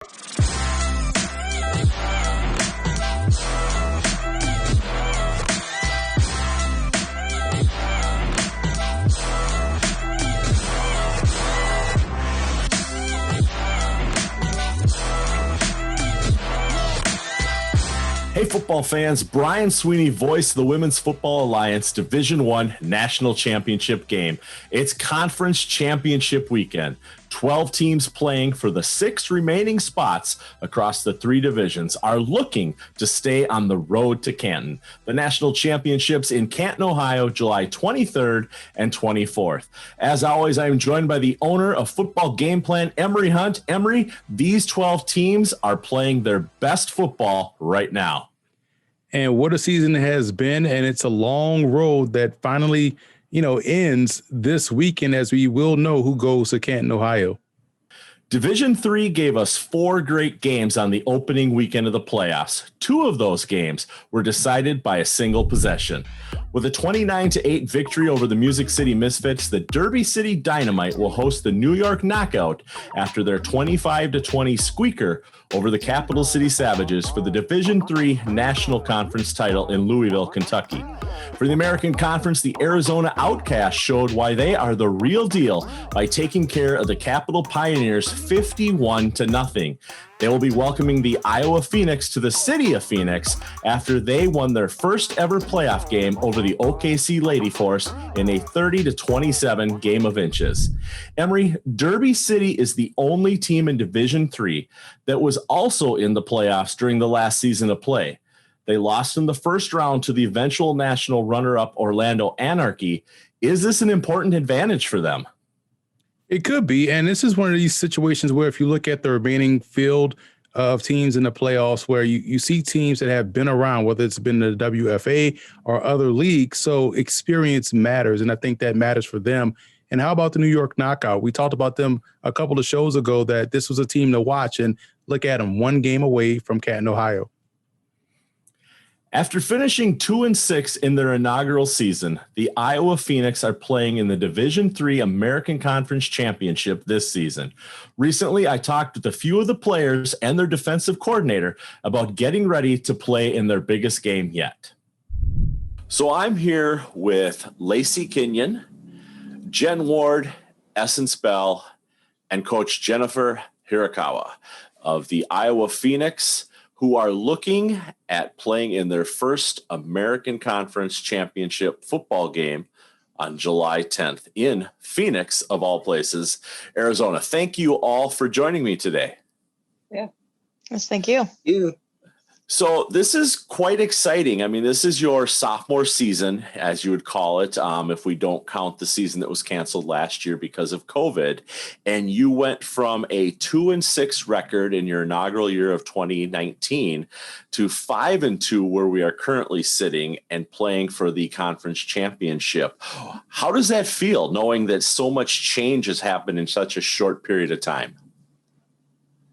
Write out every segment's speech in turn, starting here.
Hey, football fans, Brian Sweeney, voice of the Women's Football Alliance Division I National Championship game. It's conference championship weekend. 12 teams playing for the 6 remaining spots across the 3 divisions are looking to stay on the road to Canton. The national championships in Canton, Ohio, July 23rd and 24th. As always, I am joined by the owner of Football Game Plan, Emory Hunt. Emory, these 12 teams are playing their best football right now. And what a season it has been, and it's a long road that finally, ends this weekend, as we will know who goes to Canton, Ohio. Division III gave us 4 great games on the opening weekend of the playoffs. 2 of those games were decided by a single possession. With a 29-8 victory over the Music City Misfits, the Derby City Dynamite will host the New York Knockout after their 25-20 squeaker over the Capital City Savages for the Division III National Conference title in Louisville, Kentucky. For the American Conference, the Arizona Outcasts showed why they are the real deal by taking care of the Capital Pioneers 51-0. They will be welcoming the Iowa Phoenix to the city of Phoenix after they won their first ever playoff game over the OKC Lady Force in a 30-27 game of inches. Emory, Derby City is the only team in Division III that was also in the playoffs during the last season of play. They lost in the first round to the eventual national runner-up Orlando Anarchy. Is this an important advantage for them? It could be, and this is one of these situations where if you look at the remaining field of teams in the playoffs where you see teams that have been around, whether it's been the WFA or other leagues, so experience matters, and I think that matters for them. And how about the New York Knockout? We talked about them a couple of shows ago that this was a team to watch, and look at them, 1 game away from Canton, Ohio. After finishing 2-6 in their inaugural season, the Iowa Phoenix are playing in the Division III American Conference Championship this season. Recently, I talked with a few of the players and their defensive coordinator about getting ready to play in their biggest game yet. So I'm here with Lacey Kenyon, Jen Ward, Essence Bell, and Coach Jennifer Hirakawa of the Iowa Phoenix, who are looking at playing in their first American Conference Championship football game on July 10th in Phoenix, of all places, Arizona. Thank you all for joining me today. Yeah. Yes, thank you. So this is quite exciting. I mean, this is your sophomore season, as you would call it, if we don't count the season that was canceled last year because of COVID. And you went from a 2-6 record in your inaugural year of 2019 to 5-2, where we are currently sitting and playing for the conference championship. How does that feel, knowing that so much change has happened in such a short period of time?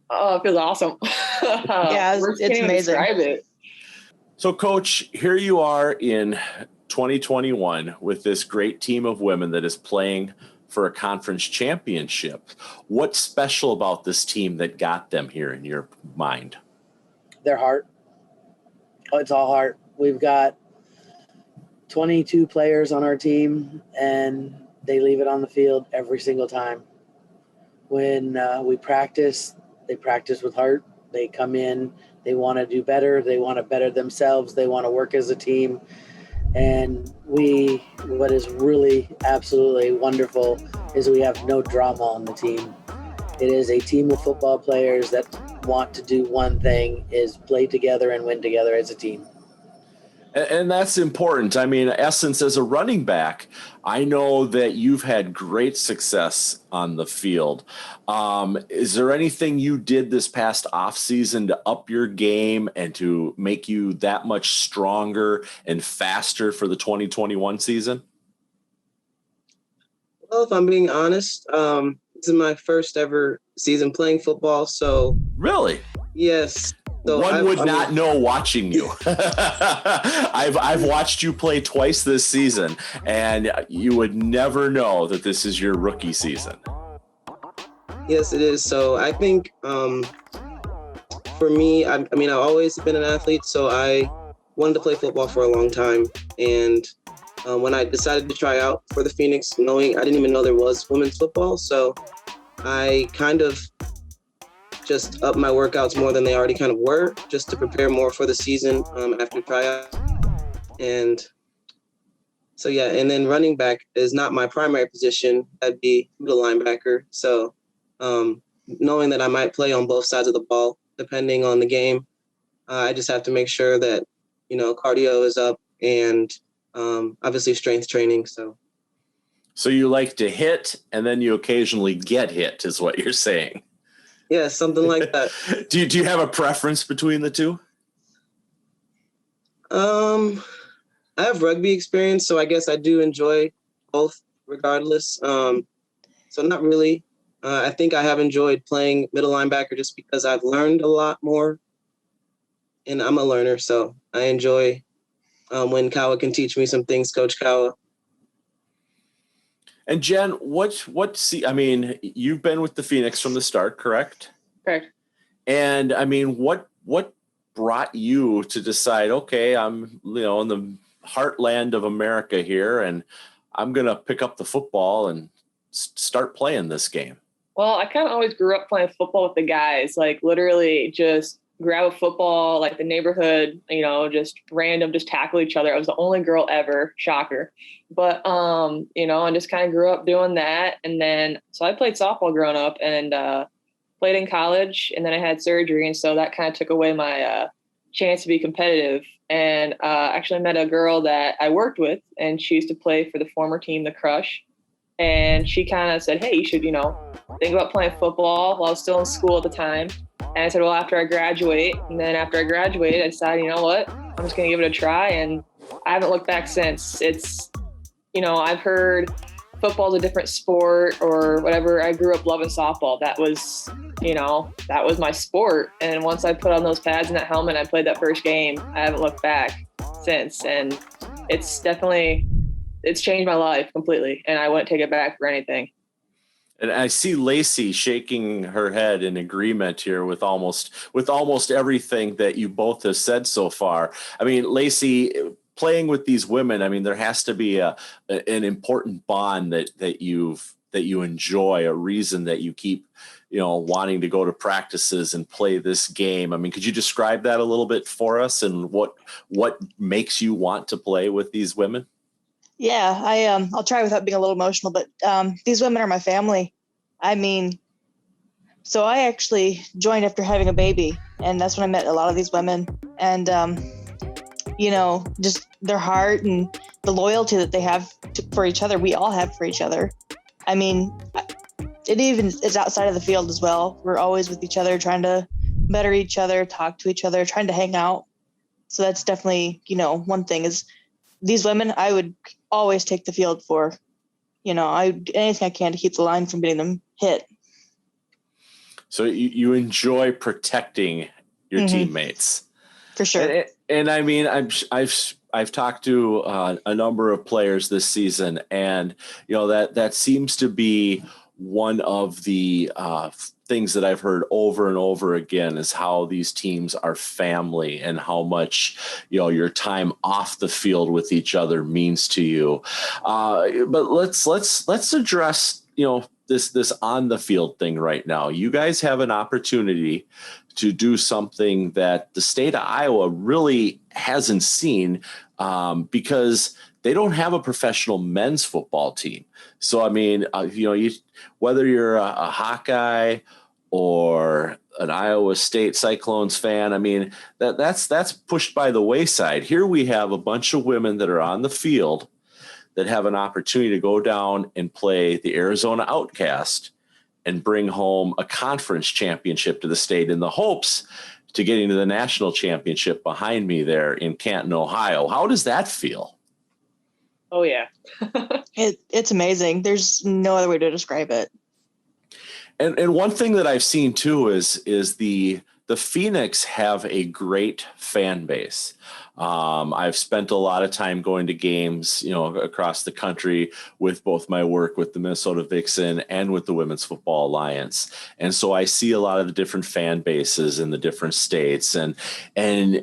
Oh, it feels awesome. Yeah, it's amazing. Describe it. So, Coach, here you are in 2021 with this great team of women that is playing for a conference championship. What's special about this team that got them here in your mind? Their heart. Oh, it's all heart. We've got 22 players on our team, and they leave it on the field every single time. When we practice, they practice with heart. They come in, they want to do better. They want to better themselves. They want to work as a team. And what is really absolutely wonderful is we have no drama on the team. It is a team of football players that want to do one thing, is play together and win together as a team. And that's important. I mean, Essence, as a running back, I know that you've had great success on the field. Is there anything you did this past offseason to up your game and to make you that much stronger and faster for the 2021 season? Well, if I'm being honest, this is my first ever season playing football. So really? Yes. So one would not know watching you. I've watched you play twice this season, and you would never know that this is your rookie season. Yes, it is. So I think for me, I mean, I've always been an athlete, so I wanted to play football for a long time. And when I decided to try out for the Phoenix, knowing I didn't even know there was women's football, so I kind of just upped my workouts more than they already kind of were, just to prepare more for the season after tryout. And so, yeah, and then running back is not my primary position. I'd be middle linebacker. So knowing that I might play on both sides of the ball, depending on the game, I just have to make sure that, cardio is up and obviously strength training. So you like to hit and then you occasionally get hit is what you're saying. Yeah, something like that. Do you have a preference between the two? I have rugby experience, so I guess I do enjoy both regardless. So not really. I think I have enjoyed playing middle linebacker just because I've learned a lot more. And I'm a learner, so I enjoy when Kawa can teach me some things, Coach Kawa. And Jen, I mean, you've been with the Phoenix from the start, correct? Correct. And I mean, what brought you to decide, okay, I'm, in the heartland of America here, and I'm going to pick up the football and start playing this game? Well, I kind of always grew up playing football with the guys, like literally just grab a football, like the neighborhood, just random, just tackle each other. I was the only girl ever, shocker. But, and just kind of grew up doing that. And then, so I played softball growing up and played in college, and then I had surgery. And so that kind of took away my chance to be competitive. And actually met a girl that I worked with, and she used to play for the former team, the Crush. And she kind of said, hey, you should, think about playing football while I was still in school at the time. And I said, well, after I graduate. And then after I graduated, I decided, you know what, I'm just going to give it a try. And I haven't looked back since. It's, I've heard football's a different sport or whatever. I grew up loving softball. That was, that was my sport. And once I put on those pads and that helmet, and I played that first game, I haven't looked back since. And it's changed my life completely. And I wouldn't take it back for anything. And I see Lacey shaking her head in agreement here with almost everything that you both have said so far. I mean, Lacey, playing with these women, I mean, there has to be an important bond that you enjoy, a reason that you keep, wanting to go to practices and play this game. I mean, could you describe that a little bit for us and what makes you want to play with these women? Yeah, I'll try without being a little emotional, but these women are my family. I mean, so I actually joined after having a baby, and that's when I met a lot of these women. And, just their heart and the loyalty that they have for each other, we all have for each other. I mean, it even is outside of the field as well. We're always with each other, trying to better each other, talk to each other, trying to hang out. So that's definitely, one thing is these women, I would always take the field for, anything I can to keep the line from getting them hit. So you enjoy protecting your teammates. For sure. And I mean, I've talked to a number of players this season, and that seems to be one of the things that I've heard over and over again is how these teams are family and how much your time off the field with each other means to you. But let's address this on the field thing right now. You guys have an opportunity to do something that the state of Iowa really hasn't seen because they don't have a professional men's football team. So, I mean, whether you're a Hawkeye or an Iowa State Cyclones fan, I mean, that's pushed by the wayside. Here we have a bunch of women that are on the field that have an opportunity to go down and play the Arizona Outcast and bring home a conference championship to the state in the hopes to getting to the national championship behind me there in Canton, Ohio. How does that feel? Oh, yeah. It's amazing. There's no other way to describe it. And one thing that I've seen too is the the Phoenix have a great fan base. I've spent a lot of time going to games, across the country with both my work with the Minnesota Vixen and with the Women's Football Alliance. And so I see a lot of the different fan bases in the different states, and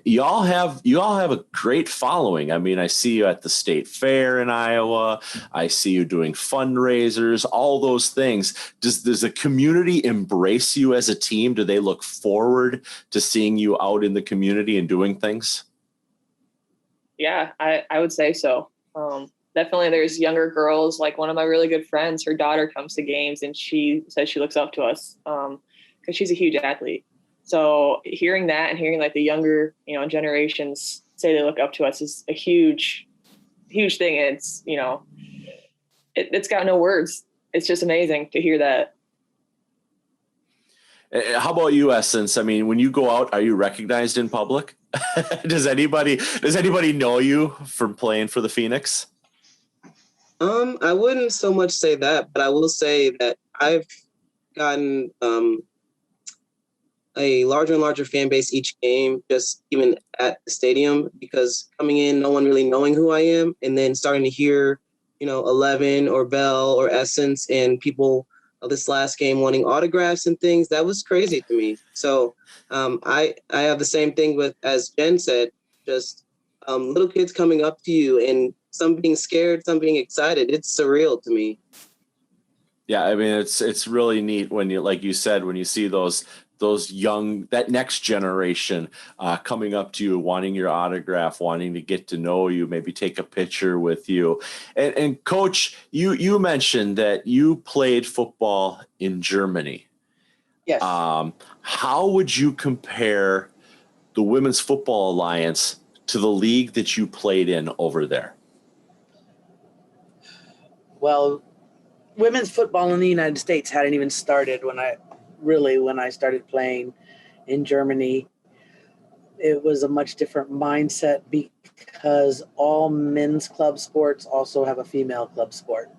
you all have a great following. I mean, I see you at the state fair in Iowa. I see you doing fundraisers, all those things. Does the community embrace you as a team? Do they look forward to seeing you out in the community and doing things? Yeah, I would say so. Definitely there's younger girls, like one of my really good friends, her daughter comes to games and she says she looks up to us because she's a huge athlete. So hearing that and hearing like the younger, generations say they look up to us is a huge, huge thing. It's, it's got no words. It's just amazing to hear that. How about you, Essence? I mean, when you go out, are you recognized in public? Does anybody know you from playing for the Phoenix? I wouldn't so much say that, but I will say that I've gotten a larger and larger fan base each game, just even at the stadium, because coming in, no one really knowing who I am, and then starting to hear, 11 or Bell or Essence and people this last game wanting autographs and things, that was crazy to me. So I have the same thing with, as Jen said, just little kids coming up to you and some being scared, some being excited. It's surreal to me. Yeah, I mean, it's really neat when you, like you said, when you see those young, that next generation coming up to you, wanting your autograph, wanting to get to know you, maybe take a picture with you. And Coach, you mentioned that you played football in Germany. Yes. How would you compare the Women's Football Alliance to the league that you played in over there? Well, women's football in the United States hadn't even started when I started playing in Germany. It was a much different mindset because all men's club sports also have a female club sport.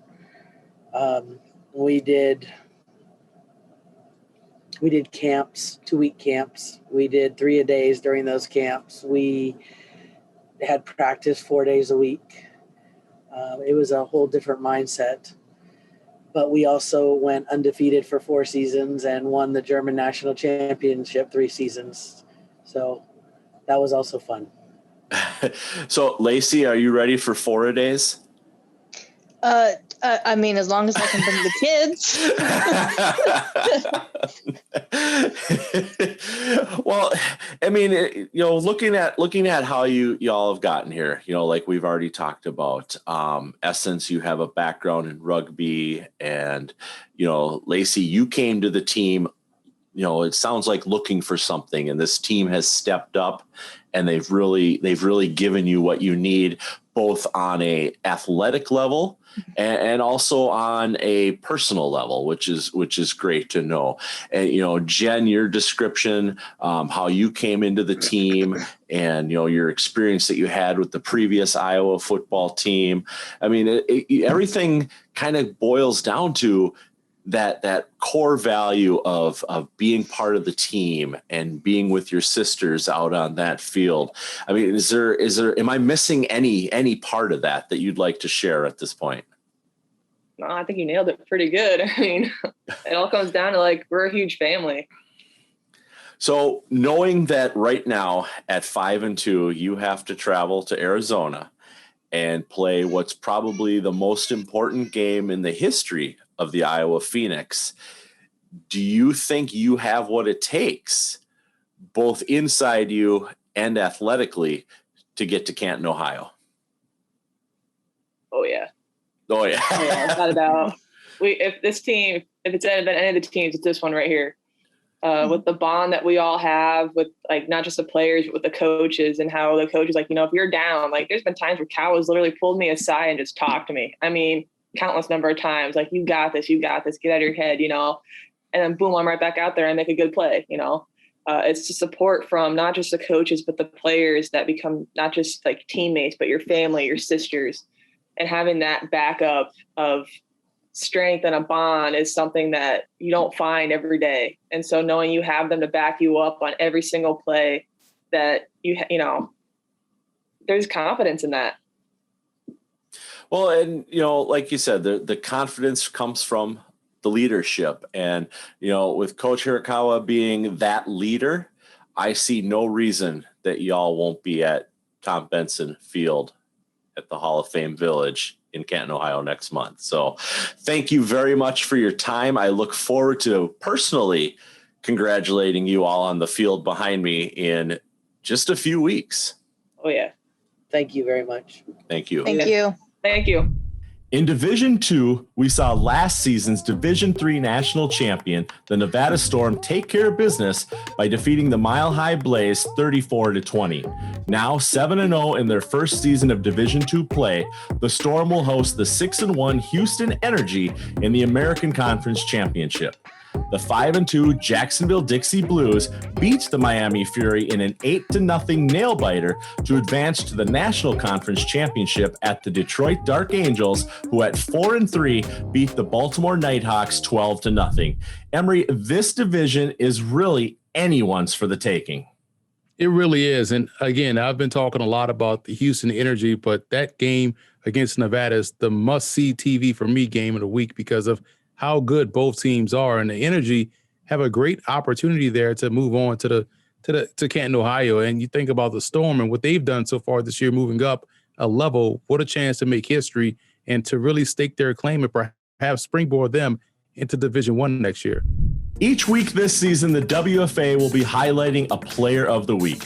We did camps, 2-week camps. We did 3-a-days during those camps. We had practice 4 days a week. It was a whole different mindset. But we also went undefeated for 4 seasons and won the German national championship 3 seasons. So that was also fun. So, Lacey, are you ready for 4-a-days? I mean, as long as I can bring the kids. Well, I mean, looking at how y'all have gotten here, like we've already talked about, Essence, you have a background in rugby, and, Lacey, you came to the team, it sounds like looking for something, and this team has stepped up and they've really given you what you need, both on a athletic level and also on a personal level, which is great to know. And, Jen, your description, how you came into the team and, your experience that you had with the previous Iowa football team. I mean, everything kind of boils down to that core value of being part of the team and being with your sisters out on that field. I mean, am I missing any part of that you'd like to share at this point? No, I think you nailed it pretty good. I mean, it all comes down to we're a huge family. So knowing that right now at 5-2, you have to travel to Arizona and play what's probably the most important game in the history of the Iowa Phoenix, do you think you have what it takes, both inside you and athletically, to get to Canton, Ohio? Oh yeah. Yeah, without a doubt. If it's been any of the teams, it's this one right here. With the bond that we all have with not just the players, but with the coaches, and how the coaches, if you're down, there's been times where Cal has literally pulled me aside and just talked to me. I mean, countless number of times, you got this, get out of your head, and then boom, I'm right back out there and make a good play. It's the support from not just the coaches, but the players that become not just teammates, but your family, your sisters, and having that backup of strength and a bond is something that you don't find every day. And so knowing you have them to back you up on every single play, that there's confidence in that. Well, and, like you said, the confidence comes from the leadership. And, with Coach Hirakawa being that leader, I see no reason that y'all won't be at Tom Benson Field at the Hall of Fame Village in Canton, Ohio next month. So thank you very much for your time. I look forward to personally congratulating you all on the field behind me in just a few weeks. Oh, yeah. Thank you very much. Thank you. Thank you. Thank you. In Division II, we saw last season's Division III national champion, the Nevada Storm, take care of business by defeating the Mile High Blaze 34-20. Now 7-0 in their first season of Division II play, the Storm will host the 6-1 Houston Energy in the American Conference Championship. The 5-2 Jacksonville Dixie Blues beat the Miami Fury in an 8-0 nail-biter to advance to the National Conference Championship at the Detroit Dark Angels, who at 4-3 beat the Baltimore Nighthawks 12-0. Emory, this division is really anyone's for the taking. It really is. And again, I've been talking a lot about the Houston Energy, but that game against Nevada is the must-see TV for me game of the week because of how good both teams are, and the Energy have a great opportunity there to move on to Canton, Ohio. And you think about the Storm and what they've done so far this year, moving up a level. What a chance to make history and to really stake their claim and perhaps springboard them into Division I next year. Each week this season, the WFA will be highlighting a player of the week.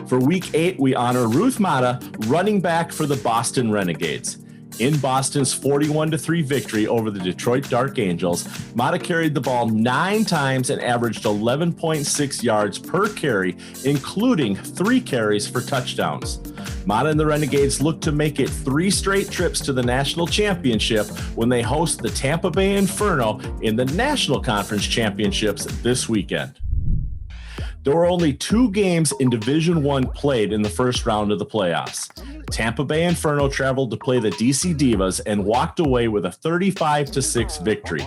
For Week 8, we honor Ruth Mata, running back for the Boston Renegades. In Boston's 41-3 victory over the Detroit Dark Angels, Mata carried the ball 9 times and averaged 11.6 yards per carry, including 3 carries for touchdowns. Mata and the Renegades look to make it 3 straight trips to the national championship when they host the Tampa Bay Inferno in the National Conference Championships this weekend. There were only 2 games in Division I played in the first round of the playoffs. Tampa Bay Inferno traveled to play the DC Divas and walked away with a 35-6 victory.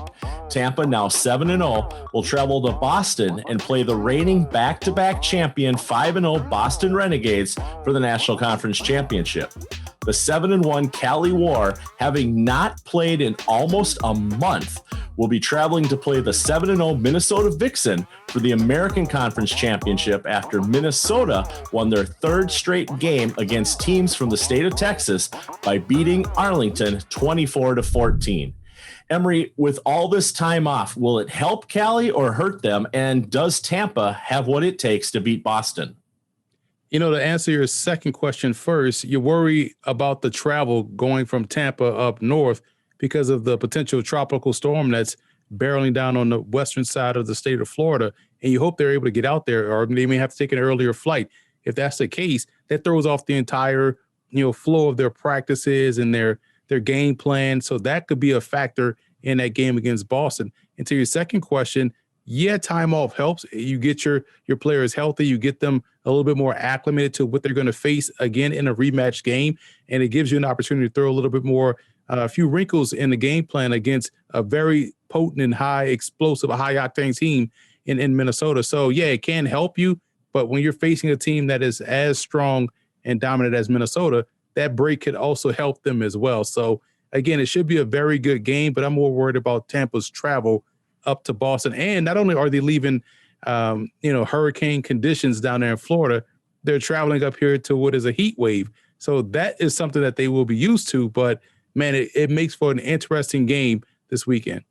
Tampa, now 7-0, will travel to Boston and play the reigning back-to-back champion 5-0 Boston Renegades for the National Conference Championship. The 7-1 Cali War, having not played in almost a month, will be traveling to play the 7-0 Minnesota Vixen for the American Conference Championship after Minnesota won their 3rd straight game against teams from the state of Texas by beating Arlington 24-14. Emory, with all this time off, will it help Cali or hurt them? And does Tampa have what it takes to beat Boston? To answer your second question first, you worry about the travel going from Tampa up north because of the potential tropical storm that's barreling down on the western side of the state of Florida. And you hope they're able to get out there, or they may have to take an earlier flight. If that's the case, that throws off the entire, flow of their practices and their game plan. So that could be a factor in that game against Boston. And to your second question, yeah, time off helps. You get your players healthy. You get them a little bit more acclimated to what they're going to face again in a rematch game. And it gives you an opportunity to throw a little bit more, a few wrinkles in the game plan against a very potent and high explosive, high octane team in Minnesota. So yeah, it can help you. But when you're facing a team that is as strong and dominant as Minnesota, that break could also help them as well. So again, it should be a very good game, but I'm more worried about Tampa's travel up to Boston. And not only are they leaving, hurricane conditions down there in Florida, they're traveling up here to what is a heat wave. So that is something that they will be used to. But man, it makes for an interesting game this weekend.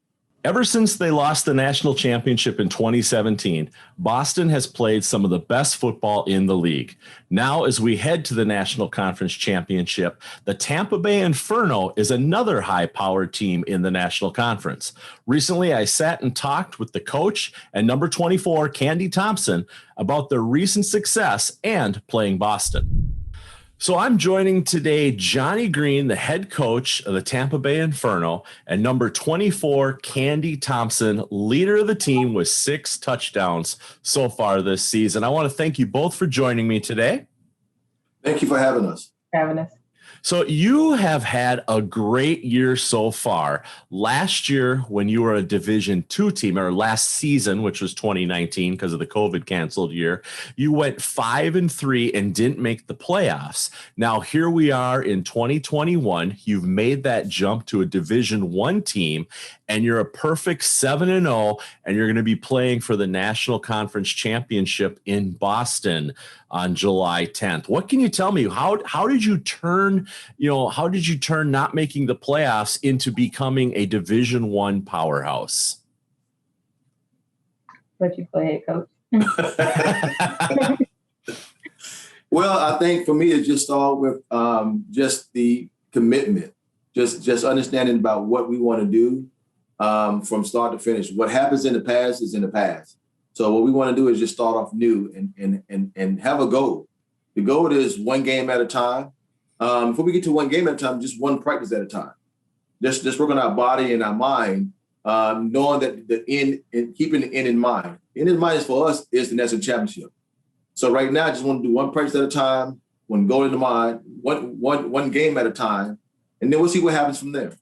Ever since they lost the national championship in 2017, Boston has played some of the best football in the league. Now, as we head to the National Conference Championship, the Tampa Bay Inferno is another high-powered team in the National Conference. Recently, I sat and talked with the coach and number 24, Candy Thompson, about their recent success and playing Boston. So I'm joining today Johnny Green, the head coach of the Tampa Bay Inferno, and number 24, Candy Thompson, leader of the team with 6 touchdowns so far this season. I want to thank you both for joining me today. Thank you for having us. So you have had a great year so far. Last year, when you were a Division II team, or last season, which was 2019 because of the COVID canceled year, you went 5-3 and didn't make the playoffs. Now here we are in 2021. You've made that jump to a Division I team, and you're a perfect 7-0, and you're going to be playing for the National Conference Championship in Boston on July 10th. What can you tell me? How did you turn not making the playoffs into becoming a Division I powerhouse? Let you play it, Coach. Well, I think for me, it just started with just the commitment, just understanding about what we want to do from start to finish. What happens in the past is in the past. So what we want to do is just start off new and have a goal. The goal is one game at a time. Before we get to one game at a time, just one practice at a time. Just work on our body and our mind, knowing that the end and keeping the end in mind. End in mind is for us is the national championship. So right now, I just want to do one practice at a time, one goal in the mind, one game at a time, and then we'll see what happens from there.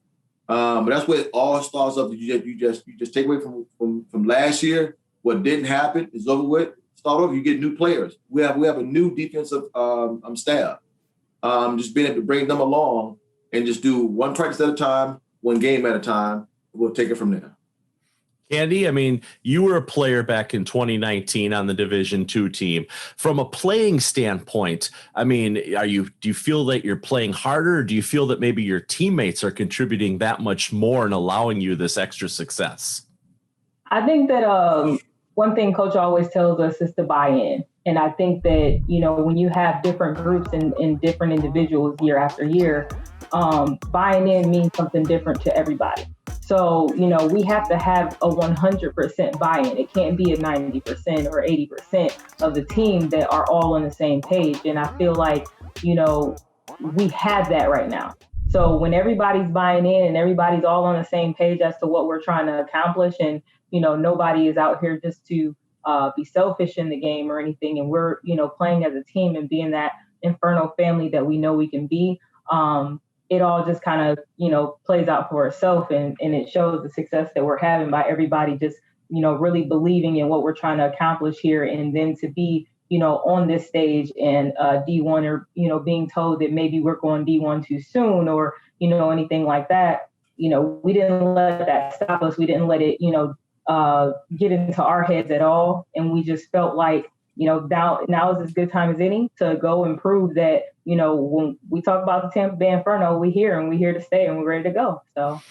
But that's where it all starts up. You just take away from last year. What didn't happen is over with. Start over. You get new players. We have a new defensive staff. Just being able to bring them along and just do one practice at a time, one game at a time. We'll take it from there. Candy, I mean, you were a player back in 2019 on the Division II team. From a playing standpoint, I mean, do you feel that you're playing harder, or do you feel that maybe your teammates are contributing that much more and allowing you this extra success? I think that one thing Coach always tells us is to buy in. And I think that, when you have different groups and different individuals year after year, buying in means something different to everybody. So, we have to have a 100% buy-in. It can't be a 90% or 80% of the team that are all on the same page. And I feel like, we have that right now. So when everybody's buying in and everybody's all on the same page as to what we're trying to accomplish, and, nobody is out here just to be selfish in the game or anything, and we're, playing as a team and being that Inferno family that we know we can be, it all just kind of, plays out for itself, and it shows the success that we're having by everybody just, really believing in what we're trying to accomplish here. And then to be, on this stage and D1, or, being told that maybe we're going D1 too soon, or, anything like that, we didn't let that stop us. We didn't let it, get into our heads at all. And we just felt like, now is as good time as any to go and prove that, when we talk about the Tampa Bay Inferno, we're here and we're here to stay and we're ready to go. So,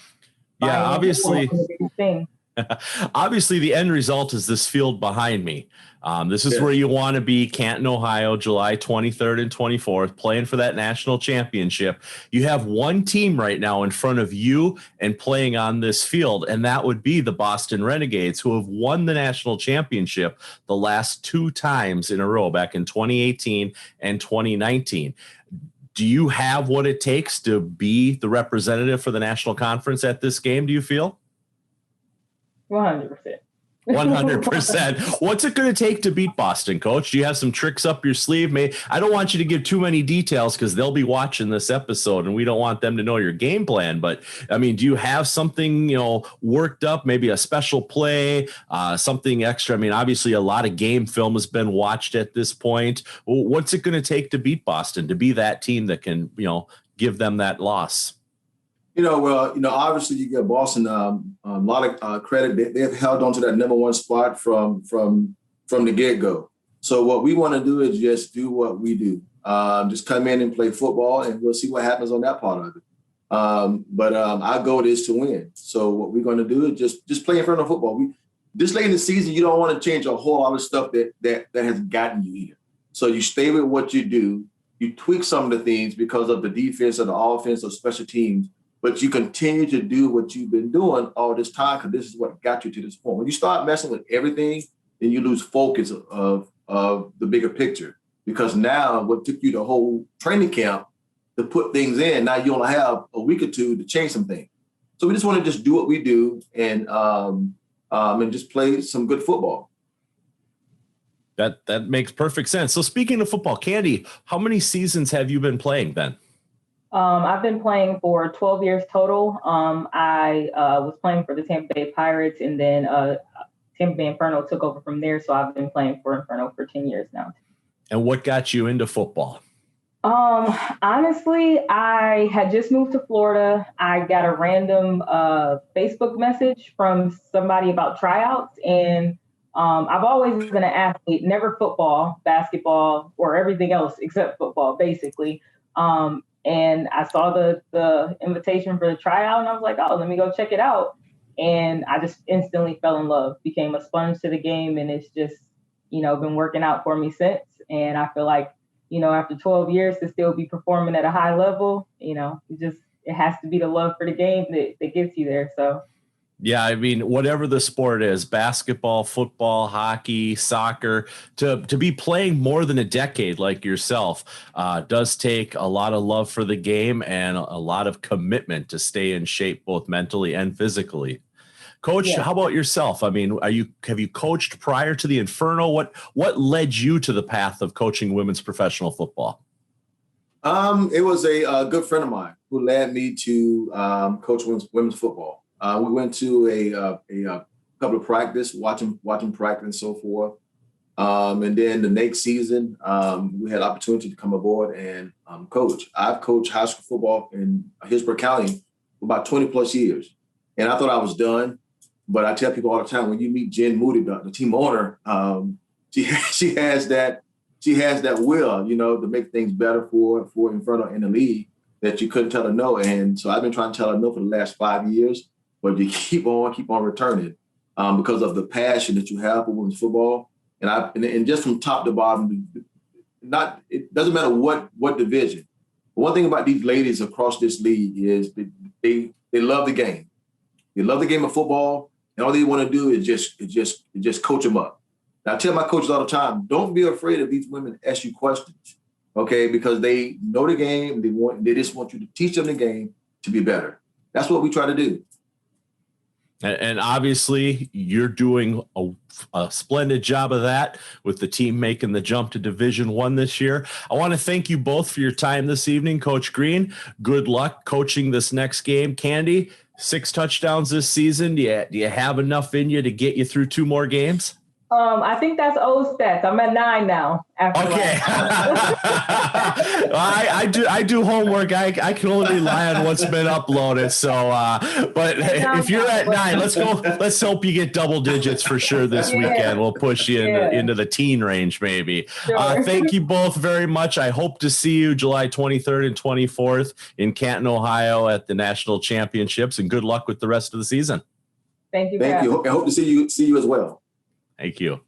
yeah, obviously, obviously the end result is this field behind me. This is where you want to be, Canton, Ohio, July 23rd and 24th, playing for that national championship. You have one team right now in front of you and playing on this field, and that would be the Boston Renegades, who have won the national championship the last 2 times in a row, back in 2018 and 2019. Do you have what it takes to be the representative for the national conference at this game, do you feel? 100%. 100%. What's it going to take to beat Boston, Coach? Do you have some tricks up your sleeve? I don't want you to give too many details because they'll be watching this episode and we don't want them to know your game plan. But, I mean, do you have something, worked up, maybe a special play, something extra? I mean, obviously a lot of game film has been watched at this point. What's it going to take to beat Boston, to be that team that can, give them that loss? Obviously you give Boston a lot of credit. They've held on to that number 1 spot from the get-go. So what we want to do is just do what we do. Just come in and play football, and we'll see what happens on that part of it. But our goal is to win. So what we're going to do is just play Inferno football. This late in the season, you don't want to change a whole lot of stuff that has gotten you here. So you stay with what you do. You tweak some of the things because of the defense or the offense or special teams. But you continue to do what you've been doing all this time, because this is what got you to this point. When you start messing with everything, then you lose focus of the bigger picture. Because now what took you the whole training camp to put things in, now you only have a week or 2 to change some things. So we just want to just do what we do and just play some good football. That makes perfect sense. So speaking of football, Candy, how many seasons have you been playing then? I've been playing for 12 years total. I was playing for the Tampa Bay Pirates, and then Tampa Bay Inferno took over from there. So I've been playing for Inferno for 10 years now. And what got you into football? Honestly, I had just moved to Florida. I got a random Facebook message from somebody about tryouts, and I've always been an athlete, never football, basketball, or everything else except football, basically. And I saw the invitation for the tryout, and I was like, oh, let me go check it out. And I just instantly fell in love, became a sponge to the game, and it's just, been working out for me since. And I feel like, after 12 years to still be performing at a high level, it has to be the love for the game that gets you there. So. Yeah, I mean, whatever the sport is, basketball, football, hockey, soccer, to be playing more than a decade like yourself does take a lot of love for the game and a lot of commitment to stay in shape, both mentally and physically. Coach, How about yourself? I mean, have you coached prior to the Inferno? What led you to the path of coaching women's professional football? It was a good friend of mine who led me to coach women's football. We went to a couple of practice, watching practice and so forth. And then the next season, we had opportunity to come aboard and coach. I've coached high school football in Hillsborough County for about 20 plus years. And I thought I was done. But I tell people all the time, when you meet Jen Moody, the team owner, she has that will, to make things better for Inferno in the league that you couldn't tell her no. And so I've been trying to tell her no for the last 5 years, but you keep on returning because of the passion that you have for women's football. And just from top to bottom, it doesn't matter what division. But one thing about these ladies across this league is they love the game. They love the game of football. And all they want to do is just coach them up. And I tell my coaches all the time, don't be afraid of these women ask you questions, okay? Because they know the game. They just want you to teach them the game to be better. That's what we try to do. And obviously, you're doing a splendid job of that with the team making the jump to Division I this year. I want to thank you both for your time this evening. Coach Green, good luck coaching this next game. Candy, 6 touchdowns this season. Do you have enough in you to get you through 2 more games? I think that's old stats. I'm at 9 now. Okay. I do homework. I can only rely on what's been uploaded. So, but if you're at 9, let's go. Let's hope you get double digits for sure this weekend. We'll push you into the teen range, maybe. Sure. Thank you both very much. I hope to see you July 23rd and 24th in Canton, Ohio at the National Championships, and good luck with the rest of the season. Thank you. Thank you. I hope to see you as well. Thank you.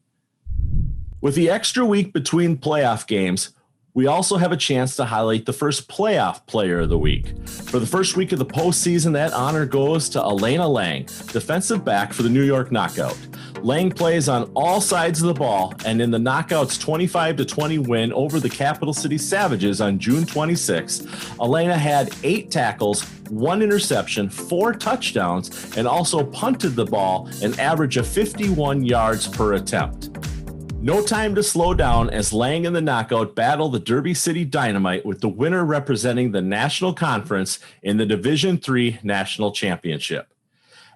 With the extra week between playoff games, we also have a chance to highlight the first playoff player of the week. For the first week of the postseason, that honor goes to Elena Lang, defensive back for the New York Knockout. Lang plays on all sides of the ball, and in the Knockout's 25-20 win over the Capital City Savages on June 26, Elena had 8 tackles, 1 interception, 4 touchdowns, and also punted the ball an average of 51 yards per attempt. No time to slow down as Lang and the Knockout battle the Derby City Dynamite, with the winner representing the National Conference in the Division III National Championship.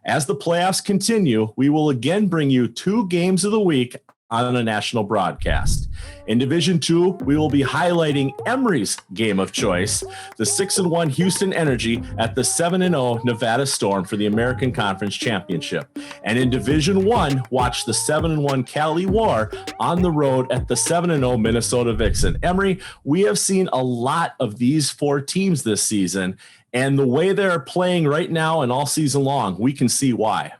As the playoffs continue, we will again bring you 2 games of the week on a national broadcast. In Division II, we will be highlighting Emory's game of choice, the 6-1 Houston Energy at the 7-0 Nevada Storm for the American Conference Championship. And in Division I, watch the 7-1 Cali War on the road at the 7-0 Minnesota Vixen. Emory, we have seen a lot of these 4 teams this season, and the way they're playing right now and all season long, we can see why.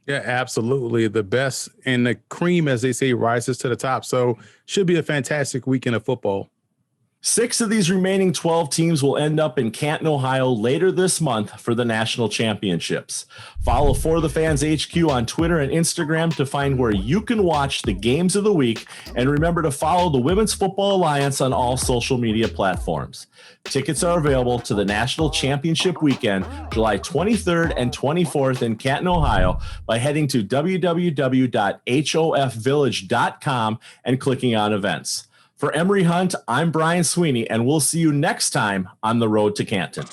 Yeah, absolutely. The best and the cream, as they say, rises to the top. So should be a fantastic weekend of football. 6 of these remaining 12 teams will end up in Canton, Ohio later this month for the national championships. Follow For the Fans HQ on Twitter and Instagram to find where you can watch the games of the week. And remember to follow the Women's Football Alliance on all social media platforms. Tickets are available to the National Championship Weekend, July 23rd and 24th in Canton, Ohio, by heading to www.hofvillage.com and clicking on events. For Emory Hunt, I'm Brian Sweeney, and we'll see you next time on the road to Canton.